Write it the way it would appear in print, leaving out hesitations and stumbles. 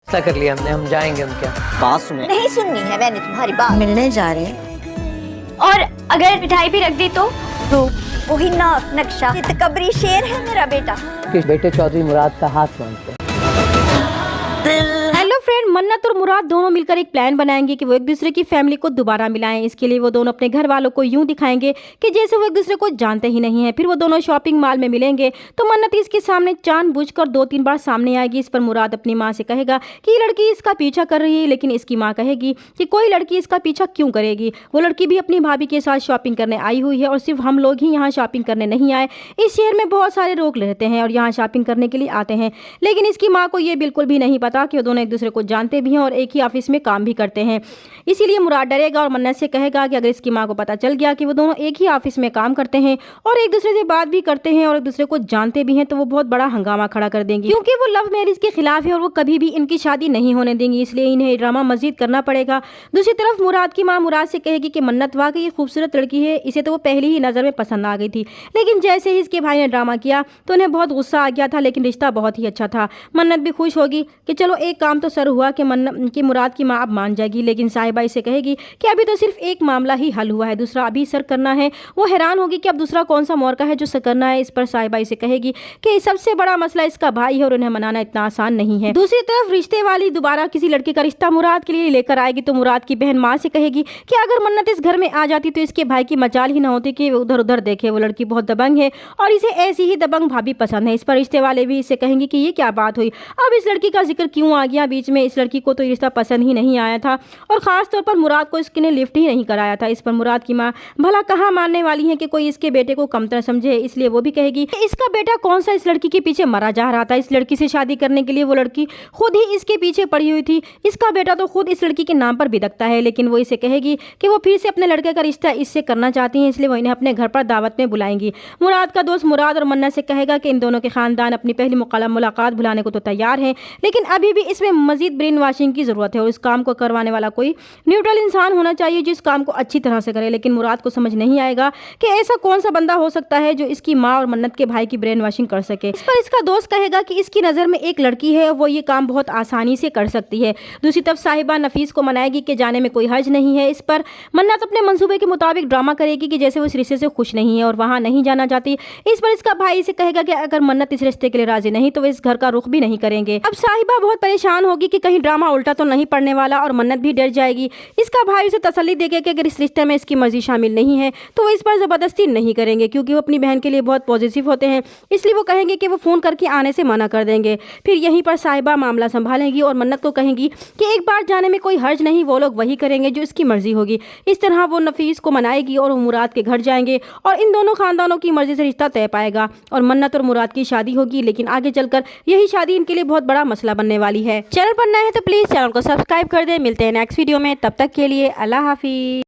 फैसला कर लिया हमने, हम जाएंगे। हम क्या बात सुने, नहीं सुननी है मैंने तुम्हारी बात। मिलने जा रहे हैं। और अगर मिठाई भी रख दी तो वही नाक नक्शा कबरी शेर है मेरा बेटा। कि बेटे चौधरी मुराद का हाथ मांगते हैं। हेलो फ्रेंड, मन्नत और मुराद दोनों मिलकर एक प्लान बनाएंगे कि वो एक दूसरे की फैमिली को दोबारा मिलाएं। इसके लिए वो दोनों अपने घर वालों को यूं दिखाएंगे कि जैसे वो एक दूसरे को जानते ही नहीं है। फिर वो दोनों शॉपिंग मॉल में मिलेंगे तो मन्नत इसके सामने जानबूझकर 2-3 बार सामने आएगी। इस पर मुराद अपनी माँ से कहेगा कि ये लड़की इसका पीछा कर रही है, लेकिन इसकी माँ कहेगी कि कोई लड़की इसका पीछा क्यों करेगी, वो लड़की भी अपनी भाभी के साथ शॉपिंग करने आई हुई है और सिर्फ हम लोग ही यहाँ शॉपिंग करने नहीं आए। इस शहर में बहुत सारे लोग रहते हैं और यहाँ शॉपिंग करने के लिए आते हैं, लेकिन इसकी माँ को ये बिल्कुल भी नहीं पता कि वो दोनों एक दूसरे को जानते भी हैं और एक ही ऑफिस में काम भी करते हैं। इसीलिए मुराद डरेगा और मन्नत से कहेगा कि अगर इसकी माँ को पता चल गया कि वो दोनों एक ही ऑफिस में काम करते हैं और एक दूसरे से बात भी करते हैं और एक दूसरे को जानते भी हैं, तो वो बहुत बड़ा हंगामा खड़ा कर देंगी, क्योंकि वो लव मैरिज के खिलाफ है और वो कभी भी इनकी शादी नहीं होने देंगी। इसलिए इन्हें ड्रामा मजीद करना पड़ेगा। दूसरी तरफ मुराद की माँ मुराद से कहेगी कि मन्नत वाकई खूबसूरत लड़की है, इसे तो वो पहली ही नज़र में पसंद आ गई थी, लेकिन जैसे ही इसके भाई ने ड्रामा किया तो उन्हें बहुत गुस्सा आ गया था, लेकिन रिश्ता बहुत ही अच्छा था। मन्नत भी खुश होगी कि चलो एक काम तो सर हुआ कि मुराद की माँ अब मान जाएगी, लेकिन साहिबा इसे कहेगी कि अभी तो सिर्फ एक मामला ही हल हुआ है, दूसरा अभी सर करना है। वो हैरान होगी कि अब दूसरा कौन सा मौका है जो सर करना है। इस पर साहिबा इसे कहेगी कि सबसे बड़ा मसला इसका भाई है और उन्हें मनाना इतना आसान नहीं है। दूसरी तरफ रिश्ते वाली दोबारा किसी लड़के का रिश्ता मुराद के लिए लेकर आएगी तो मुराद की बहन माँ से कहेगी कि अगर मन्नत इस घर में आ जाती तो इसके भाई की मजाल ही ना होती कि उधर उधर देखे। वो लड़की बहुत दबंग है और इसे ऐसी ही दबंग भाभी पसंद है। इस पर रिश्ते वाले भी इसे कहेंगे कि ये क्या बात हुई, अब इस लड़की का जिक्र क्यों आ गया बीच में, इस लड़की को तो रिश्ता पसंद ही नहीं आया था और खास तौर पर मुराद को इसने लिफ्ट ही नहीं कराया था। इस पर मुराद की माँ भला कहाँ मानने वाली है कि कोई इसके बेटे को कमतर समझे, इसलिए वो भी कहेगी कि इसका बेटा कौन सा इस लड़की के पीछे मरा जा रहा था, इस लड़की से शादी करने के लिए वो लड़की खुद ही इसके पीछे पड़ी हुई थी, इसका बेटा तो खुद इस लड़की के नाम पर बिदकता है। लेकिन वो इसे कहेगी कि वो फिर से अपने लड़के का रिश्ता इससे करना चाहती हैं, इसलिए वो इन्हें अपने घर पर दावत में बुलाएंगी। मुराद का दोस्त मुराद और मन्नत से कहेगा कि इन दोनों के खानदान अपनी पहली मुलाकात भुलाने को तो तैयार हैं, लेकिन अभी भी इसमें मजीद ब्रेन वॉशिंग की जरूरत है और इस काम को करवाने वाला कोई न्यूट्रल इंसान होना चाहिए जिस काम को अच्छी तरह से करे। लेकिन मुराद को समझ नहीं आएगा कि ऐसा कौन सा बंदा हो सकता है जो इसकी माँ और मन्नत के भाई की ब्रेन वॉशिंग कर सके। इस पर इसका दोस्त कहेगा कि इसकी नज़र में एक लड़की है और वो ये काम बहुत आसानी से कर सकती है। दूसरी तरफ साहिबा नफीस को मनाएगी कि जाने में कोई हर्ज नहीं है। इस पर मन्नत अपने मंसूबे के मुताबिक ड्रामा करेगी कि जैसे वो इस रिश्ते से खुश नहीं है और वहाँ नहीं जाना चाहती। इस पर इसका भाई इसे कहेगा कि अगर मन्नत इस रिश्ते के लिए राजी नहीं तो वे इस घर का रुख भी नहीं करेंगे। अब साहिबा बहुत परेशान होगी कि कहीं ड्रामा उल्टा तो नहीं पड़ने वाला और मन्नत भी डर जाएगी। इसका भाई उसे तसल्ली देगा कि अगर इस रिश्ते में इसकी मर्जी शामिल नहीं है तो वो इस पर ज़बरदस्ती नहीं करेंगे, क्योंकि वो अपनी बहन के लिए बहुत पॉजिटिव होते हैं, इसलिए वो कहेंगे कि वो फ़ोन करके आने से मना कर देंगे। फिर यहीं पर साहिबा मामला संभालेंगी और मन्नत को कहेंगी कि एक बार जाने में कोई हर्ज नहीं, वो लोग वही करेंगे जो इसकी मर्जी होगी। इस तरह वो नफीस को मनाएगी और वो मुराद के घर जाएंगे और इन दोनों खानदानों की मर्जी से रिश्ता तय पाएगा और मन्नत और मुराद की शादी होगी। लेकिन आगे चलकर यही शादी इनके लिए बहुत बड़ा मसला बनने वाली है। चैनल पर नए हैं तो प्लीज़ चैनल को सब्सक्राइब कर दें। मिलते हैं नेक्स्ट वीडियो में, तब तक के लिए अल्लाह हाफिज़।